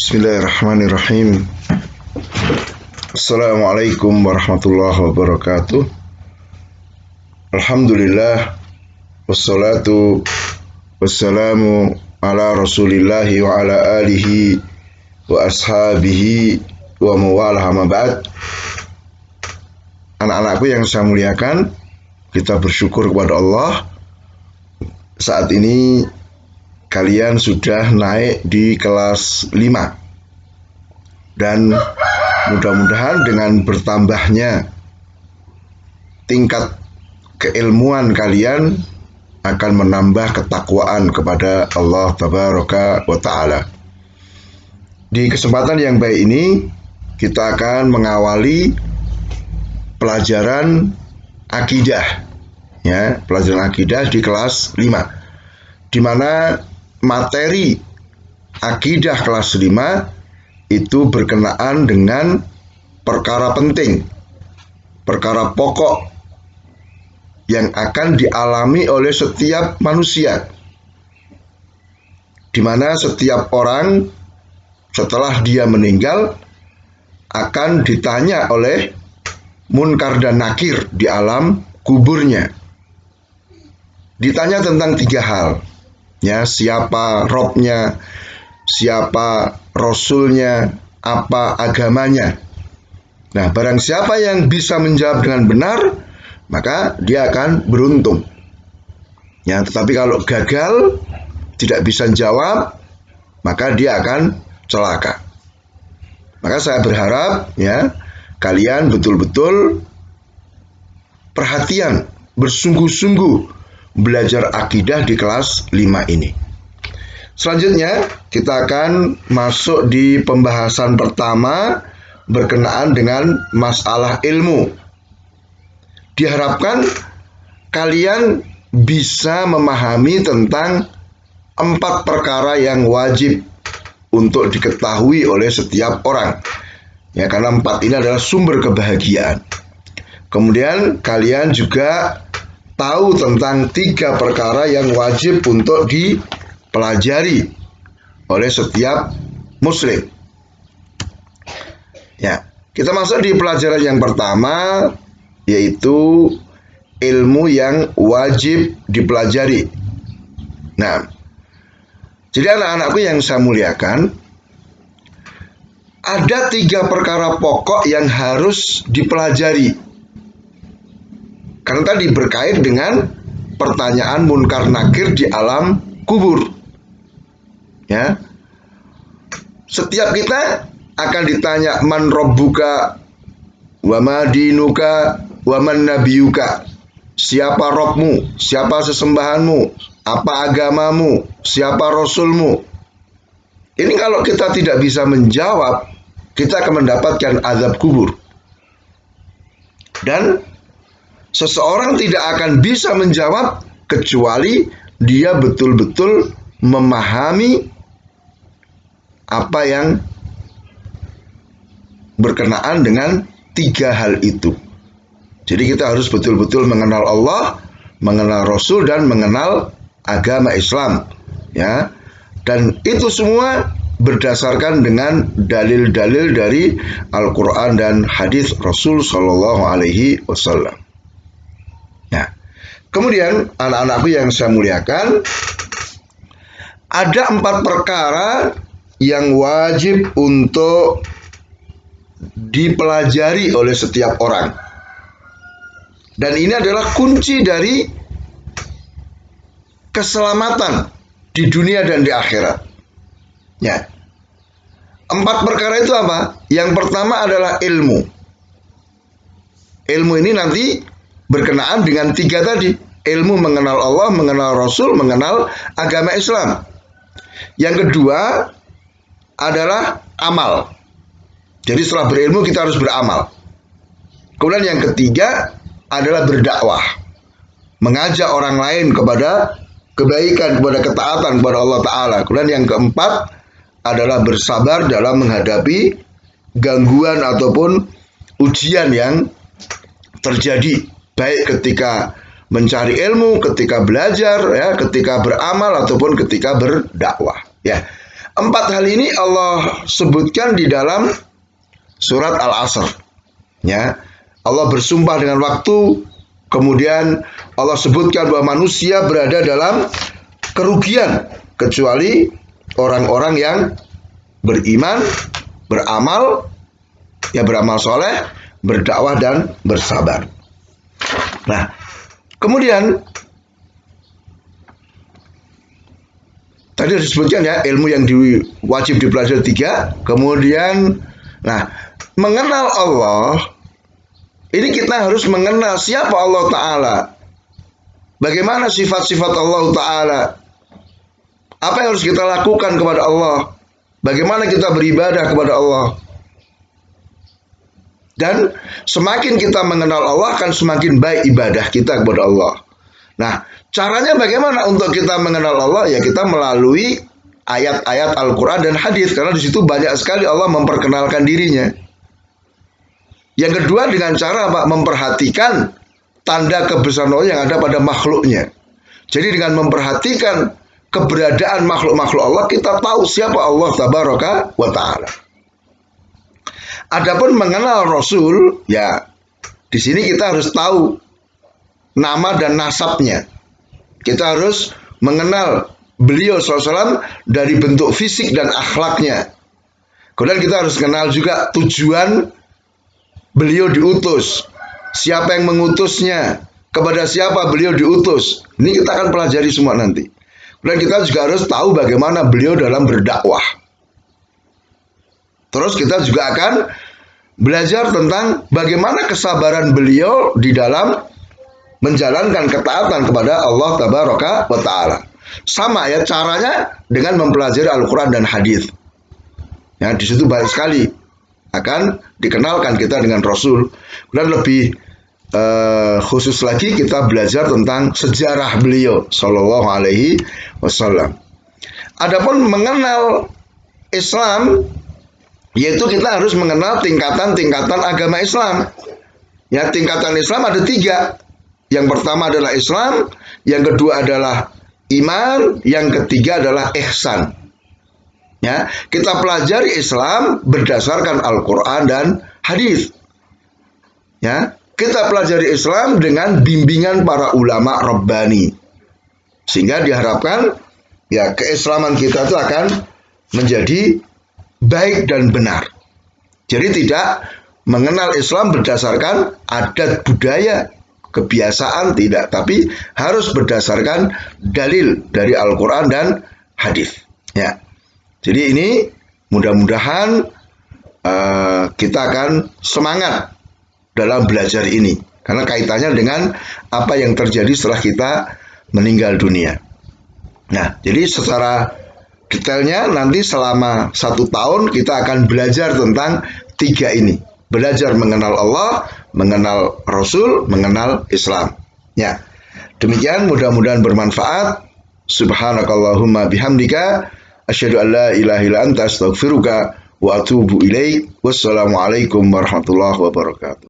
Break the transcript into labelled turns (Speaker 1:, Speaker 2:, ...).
Speaker 1: Bismillahirrahmanirrahim. Assalamualaikum warahmatullahi wabarakatuh. Alhamdulillah. Wassalatu wassalamu ala rasulillahi wa ala alihi wa ashabihi wa mawalah amma ba'd. Anak-anakku yang saya muliakan, kita bersyukur kepada Allah. Saat ini kalian sudah naik di kelas 5. Dan mudah-mudahan dengan bertambahnya tingkat keilmuan kalian akan menambah ketakwaan kepada Allah Tabaraka wa Ta'ala. Di kesempatan yang baik ini, kita akan mengawali pelajaran akidah. Ya, pelajaran akidah di kelas 5. Di mana materi akidah kelas 5 itu berkenaan dengan perkara penting, perkara pokok yang akan dialami oleh setiap manusia, di mana setiap orang setelah dia meninggal akan ditanya oleh munkar dan nakir di alam kuburnya. Ditanya tentang 3 hal. Ya, siapa Robnya, siapa Rasulnya, apa agamanya. Nah, barang siapa yang bisa menjawab dengan benar, maka dia akan beruntung. Ya, tetapi kalau gagal, tidak bisa jawab, maka dia akan celaka. Maka saya berharap ya, kalian betul-betul perhatian, bersungguh-sungguh belajar akidah di kelas 5 ini. Selanjutnya kita akan masuk di pembahasan pertama berkenaan dengan masalah ilmu. Diharapkan kalian bisa memahami tentang 4 perkara yang wajib untuk diketahui oleh setiap orang. Ya, karena 4 ini adalah sumber kebahagiaan. Kemudian kalian juga tahu tentang 3 perkara yang wajib untuk dipelajari oleh setiap muslim. Ya, kita masuk di pelajaran yang pertama, yaitu ilmu yang wajib dipelajari. Nah, jadi anak-anakku yang saya muliakan, ada 3 perkara pokok yang harus dipelajari. Karena tadi berkait dengan pertanyaan munkar nakir di alam kubur. Ya. Setiap kita akan ditanya man rabbuka wa ma dinuka wa man nabiyuka. Siapa Robmu, siapa sesembahanmu, apa agamamu, siapa rasulmu. Ini kalau kita tidak bisa menjawab, kita akan mendapatkan azab kubur. Dan seseorang tidak akan bisa menjawab kecuali dia betul-betul memahami apa yang berkenaan dengan 3 hal itu. Jadi kita harus betul-betul mengenal Allah, mengenal Rasul, dan mengenal agama Islam. Ya, dan itu semua berdasarkan dengan dalil-dalil dari Al-Quran dan hadis Rasul Shallallahu Alaihi Wasallam. Nah, kemudian anak-anakku yang saya muliakan, ada 4 perkara yang wajib untuk dipelajari oleh setiap orang. Dan ini adalah kunci dari keselamatan di dunia dan di akhirat. Ya. 4 perkara itu apa? Yang pertama adalah ilmu. Ilmu ini nanti berkenaan dengan 3 tadi. Ilmu mengenal Allah, mengenal Rasul, mengenal agama Islam. Yang kedua adalah amal. Jadi setelah berilmu kita harus beramal. Kemudian yang ketiga adalah berdakwah. Mengajak orang lain kepada kebaikan, kepada ketaatan kepada Allah Ta'ala. Kemudian yang keempat adalah bersabar dalam menghadapi gangguan ataupun ujian yang terjadi. Baik ketika mencari ilmu, ketika belajar, ya, ketika beramal ataupun ketika berdakwah. Ya, Empat hal ini Allah sebutkan di dalam surat Al-Asr. Ya, Allah bersumpah dengan waktu, kemudian Allah sebutkan bahwa manusia berada dalam kerugian kecuali orang-orang yang beriman, beramal, ya beramal soleh, berdakwah dan bersabar. Nah, kemudian tadi disebutkan ya ilmu yang wajib dipelajari 3. Kemudian, nah mengenal Allah ini kita harus mengenal siapa Allah Ta'ala, bagaimana sifat-sifat Allah Ta'ala, apa yang harus kita lakukan kepada Allah, bagaimana kita beribadah kepada Allah. Dan semakin kita mengenal Allah akan semakin baik ibadah kita kepada Allah. Nah, caranya bagaimana untuk kita mengenal Allah? Ya kita melalui ayat-ayat Al-Quran dan hadis, karena di situ banyak sekali Allah memperkenalkan dirinya. Yang kedua dengan cara apa? Memperhatikan tanda kebesaran Allah yang ada pada makhluknya. Jadi dengan memperhatikan keberadaan makhluk-makhluk Allah, kita tahu siapa Allah Tabaraka wa Ta'ala. Adapun mengenal Rasul, ya di sini kita harus tahu nama dan nasabnya. Kita harus mengenal beliau SAW dari bentuk fisik dan akhlaknya. Kemudian kita harus kenal juga tujuan beliau diutus, siapa yang mengutusnya, kepada siapa beliau diutus. Ini kita akan pelajari semua nanti. Kemudian kita juga harus tahu bagaimana beliau dalam berdakwah. Terus kita juga akan belajar tentang bagaimana kesabaran beliau di dalam menjalankan ketaatan kepada Allah Tabaraka wa Ta'ala. Sama ya caranya dengan mempelajari Al-Quran dan hadis. Ya, di situ banyak sekali akan dikenalkan kita dengan Rasul. Dan lebih khusus lagi kita belajar tentang sejarah beliau Sallallahu Alaihi Wasallam. Adapun mengenal Islam, yaitu kita harus mengenal tingkatan-tingkatan agama Islam. Ya, tingkatan Islam ada 3. Yang pertama adalah Islam, yang kedua adalah iman, yang ketiga adalah ihsan. Ya, kita pelajari Islam berdasarkan Al-Quran dan hadis. Ya, kita pelajari Islam dengan bimbingan para ulama Rabbani, sehingga diharapkan ya keislaman kita itu akan menjadi baik dan benar. Jadi tidak mengenal Islam berdasarkan adat budaya, kebiasaan, tidak, tapi harus berdasarkan dalil dari Al-Quran dan hadis. Ya, jadi ini mudah-mudahan kita akan semangat dalam belajar ini, karena kaitannya dengan apa yang terjadi setelah kita meninggal dunia. Nah, jadi secara detailnya nanti selama 1 tahun kita akan belajar tentang 3 ini. Belajar mengenal Allah, mengenal Rasul, mengenal Islam. Ya, demikian mudah-mudahan bermanfaat. Subhanakallahumma bihamdika asyhadu an la ilaha illa anta astaghfiruka wa atubu ilaik. Wassalamualaikum warahmatullahi wabarakatuh.